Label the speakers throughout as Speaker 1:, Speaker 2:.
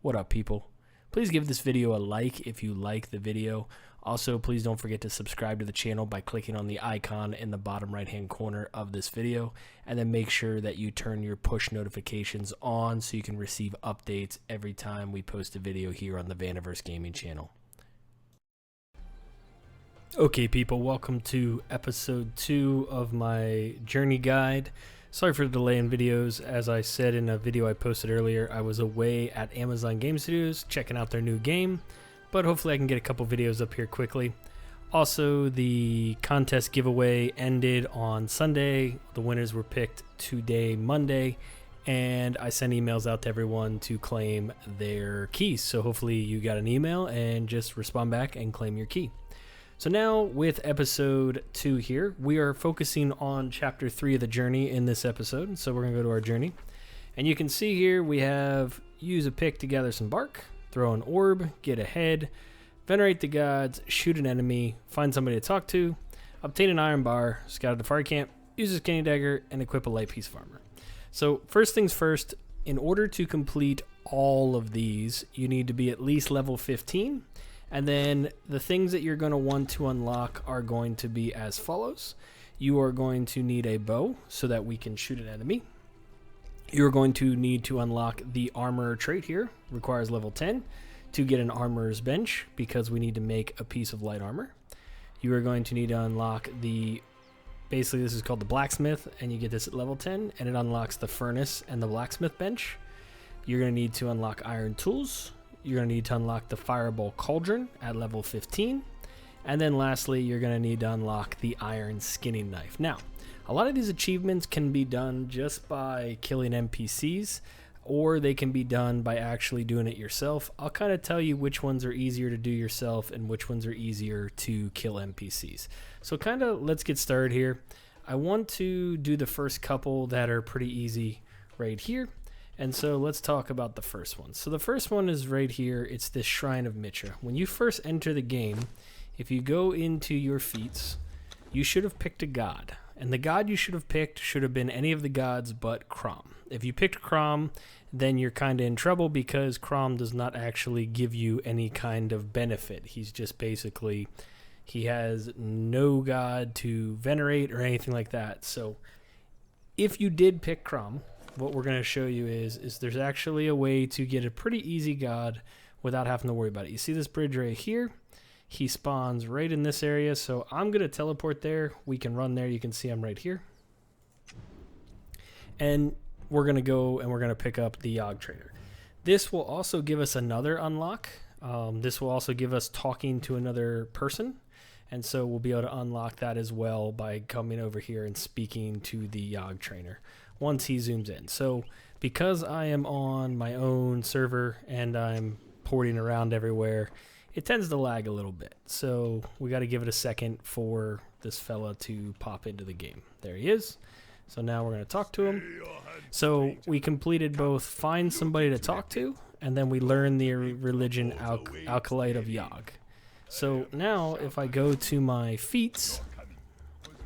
Speaker 1: What up, people? Please give this video a like if you like the video. Also, please don't forget to subscribe to the channel by clicking on the icon in the bottom right hand corner of this video, and then make sure that you turn your push notifications on so you can receive updates every time we post a video here on the Vaniverse Gaming channel. Okay, people, welcome to episode 2 of my journey guide. Sorry for the delay in videos. As I said in a video I posted earlier, I was away at Amazon Game Studios checking out their new game, but hopefully I can get a couple videos up here quickly. Also, the contest giveaway ended on Sunday. The winners were picked today, Monday, and I sent emails out to everyone to claim their keys. So hopefully you got an email and just respond back and claim your key. So now with episode 2 here, we are focusing on chapter 3 of the journey in this episode. So we're going to go to our journey. And you can see here we have use a pick to gather some bark, throw an orb, get ahead, venerate the gods, shoot an enemy, find somebody to talk to, obtain an iron bar, scout a Defari camp, use a skinny dagger, and equip a light piece of armor. So first things first, in order to complete all of these, you need to be at least level 15. And then the things that you're going to want to unlock are going to be as follows. You are going to need a bow so that we can shoot an enemy. You're going to need to unlock the armor trait here. Requires level 10 to get an armorer's bench because we need to make a piece of light armor. You are going to need to unlock basically this is called the blacksmith, and you get this at level 10, and it unlocks the furnace and the blacksmith bench. You're going to need to unlock iron tools. You're going to need to unlock the Fireball Cauldron at level 15. And then lastly, you're going to need to unlock the Iron Skinning Knife. Now, a lot of these achievements can be done just by killing NPCs, or they can be done by actually doing it yourself. I'll kind of tell you which ones are easier to do yourself and which ones are easier to kill NPCs. So kind of let's get started here. I want to do the first couple that are pretty easy right here. And so let's talk about the first one. So the first one is right here. It's this Shrine of Mitra. When you first enter the game, if you go into your feats, you should have picked a god. And the god you should have picked should have been any of the gods but Crom. If you picked Crom, then you're kind of in trouble because Crom does not actually give you any kind of benefit. He's just basically, he has no god to venerate or anything like that. So if you did pick Crom, what we're going to show you is there's actually a way to get a pretty easy god without having to worry about it. You see this bridge right here? He spawns right in this area, so I'm going to teleport there. We can run there. You can see I'm right here. And we're going to go and we're going to pick up the Yog Trainer. This will also give us another unlock. This will also give us talking to another person. And so we'll be able to unlock that as well by coming over here and speaking to the Yog Trainer once he zooms in. So because I am on my own server and I'm porting around everywhere, it tends to lag a little bit. So we got to give it a second for this fella to pop into the game. There he is. So now we're going to talk to him. So we completed both find somebody to talk to, and then we learn the religion Alkalite of Yog. So now if I go to my feats,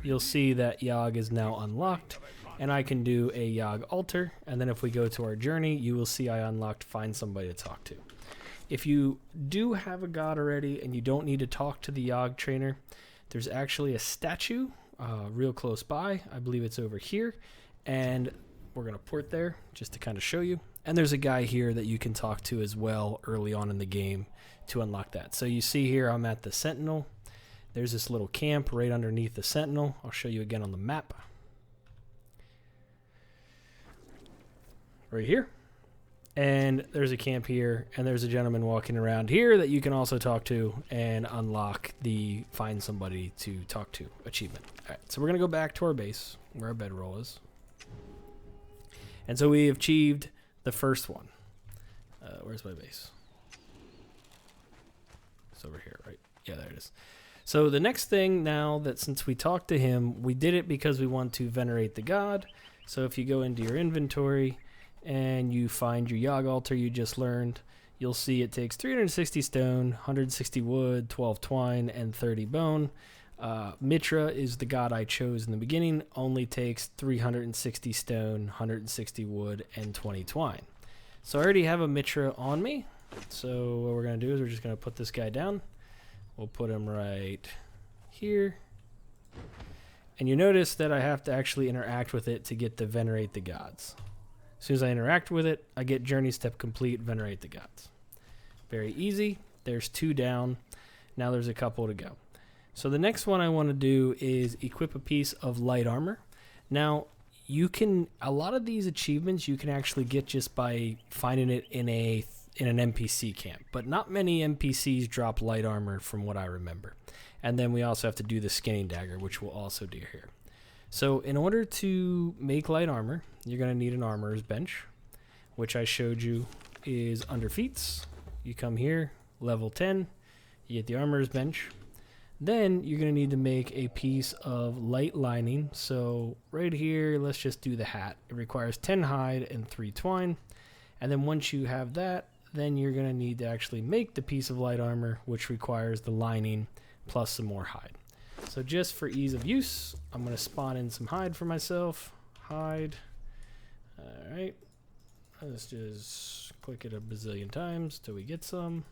Speaker 1: you'll see that Yog is now unlocked. And I can do a Yog altar, and then if we go to our journey, you will see I unlocked find somebody to talk to. If you do have a god already and you don't need to talk to the Yog Trainer, there's actually a statue real close by. I believe it's over here, and we're going to port there just to kind of show you. And there's a guy here that you can talk to as well early on in the game to unlock that. So you see here I'm at the Sentinel. There's this little camp right underneath the Sentinel. I'll show you again on the map. Right here, and there's a camp here, and there's a gentleman walking around here that you can also talk to and unlock the find somebody to talk to achievement. All right, so we're gonna go back to our base where our bedroll is, and so we have achieved the first one. Where's my base? It's over here, right? Yeah, there it is. So the next thing now, that since we talked to him, we did it because we want to venerate the god. So if you go into your inventory and you find your Yog altar you just learned, you'll see it takes 360 stone, 160 wood, 12 twine, and 30 bone. Mitra is the god I chose in the beginning, only takes 360 stone, 160 wood, and 20 twine. So I already have a Mitra on me. So what we're going to do is we're just going to put this guy down. We'll put him right here. And you notice that I have to actually interact with it to get the Venerate the Gods. As soon as I interact with it, I get Journey Step Complete, Venerate the Gods. Very easy. There's 2 down. Now there's a couple to go. So the next one I want to do is equip a piece of light armor. Now, you can, a lot of these achievements you can actually get just by finding it in an NPC camp, but not many NPCs drop light armor from what I remember. And then we also have to do the skinning dagger, which we'll also do here. So in order to make light armor, you're going to need an armorer's bench, which I showed you is under feats. You come here, level 10, you get the armorer's bench. Then you're going to need to make a piece of light lining. So right here, let's just do the hat. It requires 10 hide and 3 twine. And then once you have that, then you're going to need to actually make the piece of light armor, which requires the lining plus some more hide. So just for ease of use, I'm going to spawn in some hide for myself. Hide. All right. Let's just click it a bazillion times till we get some.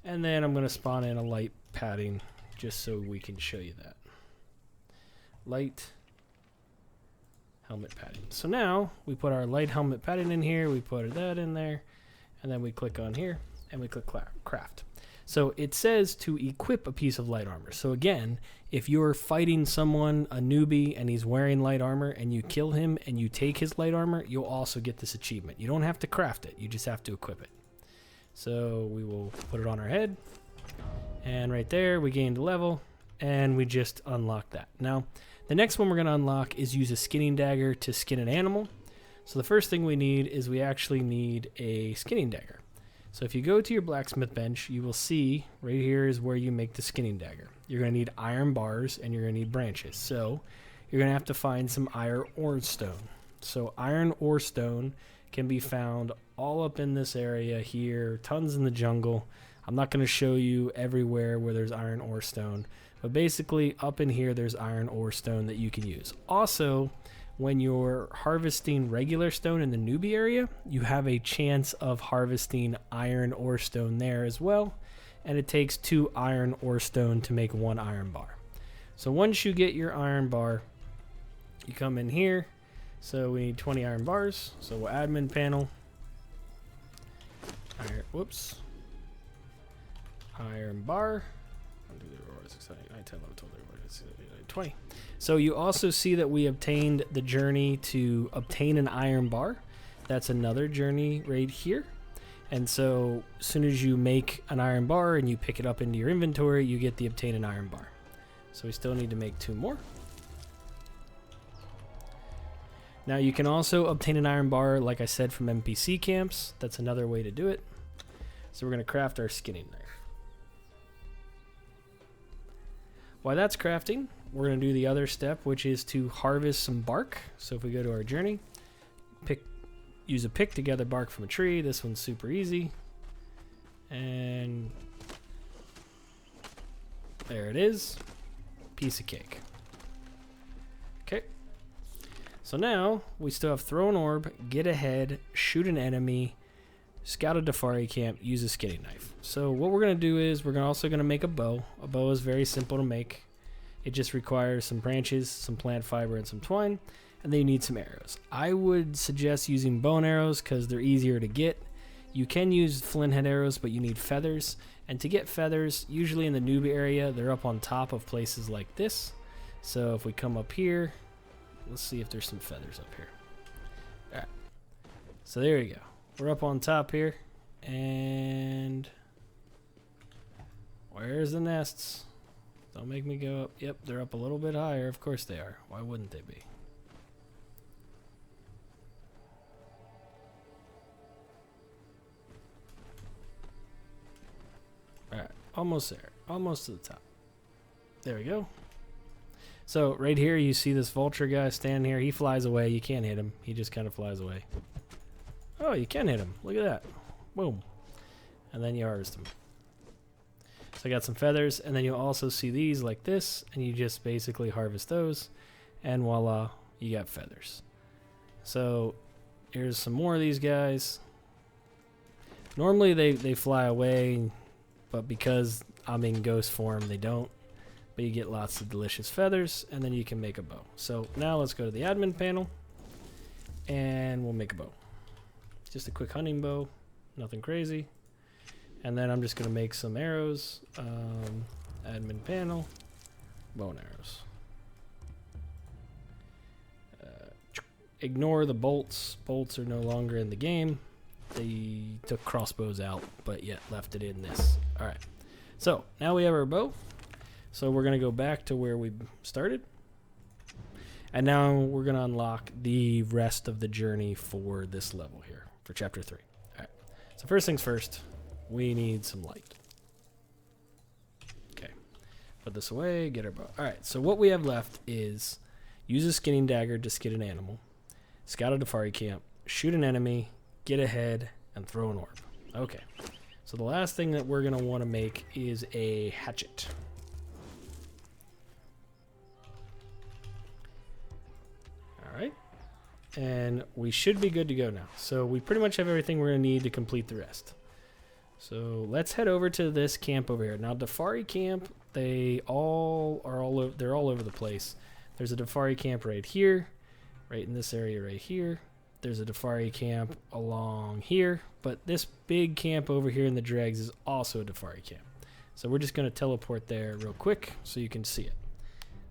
Speaker 1: And then I'm going to spawn in a light padding just so we can show you that. Light helmet padding. So now we put our light helmet padding in here, we put that in there, and then we click on here and we click craft. So it says to equip a piece of light armor. So again, if you're fighting someone, a newbie, and he's wearing light armor and you kill him and you take his light armor, you'll also get this achievement. You don't have to craft it, you just have to equip it. So we will put it on our head. And right there, we gained a level, and we just unlocked that. Now, the next one we're going to unlock is use a skinning dagger to skin an animal. So the first thing we need is we actually need a skinning dagger. So if you go to your blacksmith bench, you will see right here is where you make the skinning dagger. You're going to need iron bars, and you're going to need branches. So you're going to have to find some iron ore stone. So iron ore stone can be found all up in this area here, tons in the jungle. I'm not going to show you everywhere where there's iron ore stone, but basically up in here there's iron ore stone that you can use. Also, when you're harvesting regular stone in the newbie area, you have a chance of harvesting iron ore stone there as well, and it takes 2 iron ore stone to make 1 iron bar. So once you get your iron bar, you come in here. So we need 20 iron bars. So we'll admin panel. Iron bar. 20. So you also see that we obtained the journey to obtain an iron bar. That's another journey right here. And so as soon as you make an iron bar and you pick it up into your inventory, you get the obtain an iron bar. So we still need to make 2 more. Now you can also obtain an iron bar, like I said, from NPC camps. That's another way to do it. So we're going to craft our skinning knife. While that's crafting, we're going to do the other step, which is to harvest some bark. So if we go to our journey, use a pick to gather bark from a tree. This one's super easy. And there it is. Piece of cake. Okay. So now we still have throw an orb, get ahead, shoot an enemy, scout a Defari camp, use a skinning knife. So what we're going to do is we're also going to make a bow. A bow is very simple to make. It just requires some branches, some plant fiber, and some twine, and then you need some arrows. I would suggest using bow and arrows because they're easier to get. You can use flint head arrows, but you need feathers. And to get feathers, usually in the noob area, they're up on top of places like this. So if we come up here, let's see if there's some feathers up here. All right. So there you go. We're up on top here. And where's the nests? Don't make me go up. Yep, they're up a little bit higher. Of course they are. Why wouldn't they be? Alright, almost there. Almost to the top. There we go. So right here you see this vulture guy stand here. He flies away. You can't hit him. He just kind of flies away. Oh, you can hit him. Look at that. Boom. And then you harvest him. So I got some feathers, and then you'll also see these like this, and you just basically harvest those, and voila, you got feathers. So here's some more of these guys. Normally they fly away, but because I'm in ghost form, they don't. But you get lots of delicious feathers, and then you can make a bow. So now let's go to the admin panel, and we'll make a bow. Just a quick hunting bow, nothing crazy. And then I'm just going to make some arrows. Admin panel, bow and arrows. Ignore the bolts. Bolts are no longer in the game. They took crossbows out, but yet left it in this. All right. So now we have our bow. So we're going to go back to where we started. And now we're going to unlock the rest of the journey for this level here, for chapter 3. All right. So first things first, we need some light. Okay. Put this away, get our bow. All right. So what we have left is use a skinning dagger to skin an animal, scout a Dafari camp, shoot an enemy, get ahead, and throw an orb. Okay. So the last thing that we're going to want to make is a hatchet. Alright, and we should be good to go now. So we pretty much have everything we're going to need to complete the rest. So let's head over to this camp over here. Now Dafari camp, they're all over the place. There's a Dafari camp right here, right in this area right here. There's a Dafari camp along here, but this big camp over here in the dregs is also a Dafari camp. So we're just going to teleport there real quick so you can see it.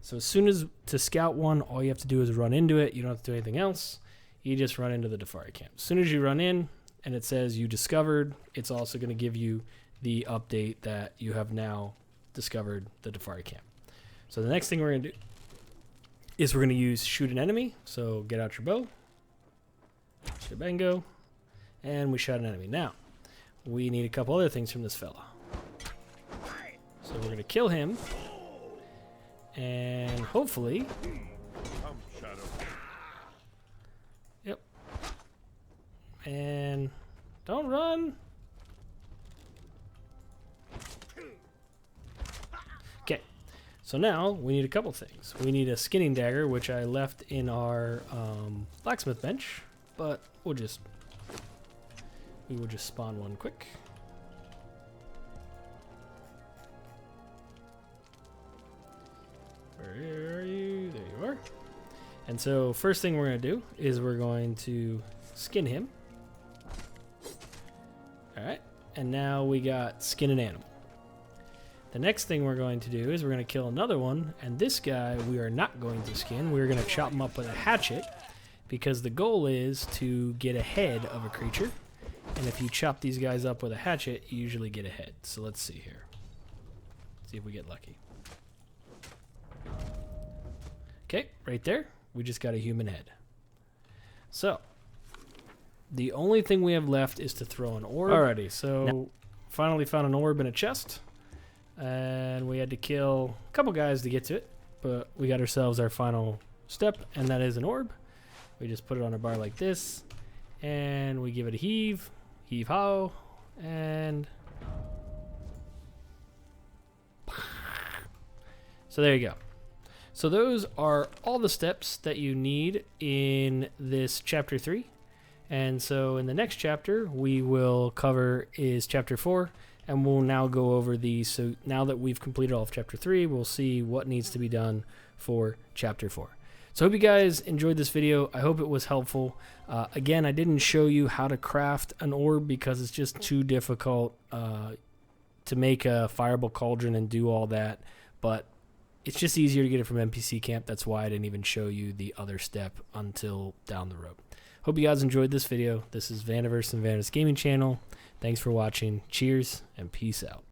Speaker 1: So as soon as to scout one, all you have to do is run into it. You don't have to do anything else. You just run into the Dafari camp. As soon as you run in and it says you discovered, it's also going to give you the update that you have now discovered the Dafari camp. So the next thing we're going to do is we're going to use shoot an enemy. So get out your bow. Shabango. And we shot an enemy. Now, we need a couple other things from this fella. So we're going to kill him. And hopefully... Yep. And don't run. Okay. So now we need a couple things. We need a skinning dagger, which I left in our blacksmith bench, but we will just spawn one quick. Where are you? There you are. And so first thing we're going to do is we're going to skin him. Alright. And now we got skin an animal. The next thing we're going to do is we're going to kill another one. And this guy we are not going to skin. We're going to chop him up with a hatchet because the goal is to get a head of a creature. And if you chop these guys up with a hatchet, you usually get a head. So let's see here. See if we get lucky. Okay, right there, we just got a human head. So, the only thing we have left is to throw an orb. Alrighty, so finally found an orb in a chest. And we had to kill a couple guys to get to it. But we got ourselves our final step, and that is an orb. We just put it on a bar like this. And we give it a heave. Heave-ho. And... so there you go. So those are all the steps that you need in this chapter 3. And so in the next chapter we will cover is chapter 4, and we'll now go over these. So now that we've completed all of chapter 3, we'll see what needs to be done for chapter 4. So I hope you guys enjoyed this video. I hope it was helpful. Again, I didn't show you how to craft an orb because it's just too difficult to make a fireable cauldron and do all that. But it's just easier to get it from NPC camp. That's why I didn't even show you the other step until down the road. Hope you guys enjoyed this video. This is Vaniverse and Vaniverse Gaming Channel. Thanks for watching. Cheers and peace out.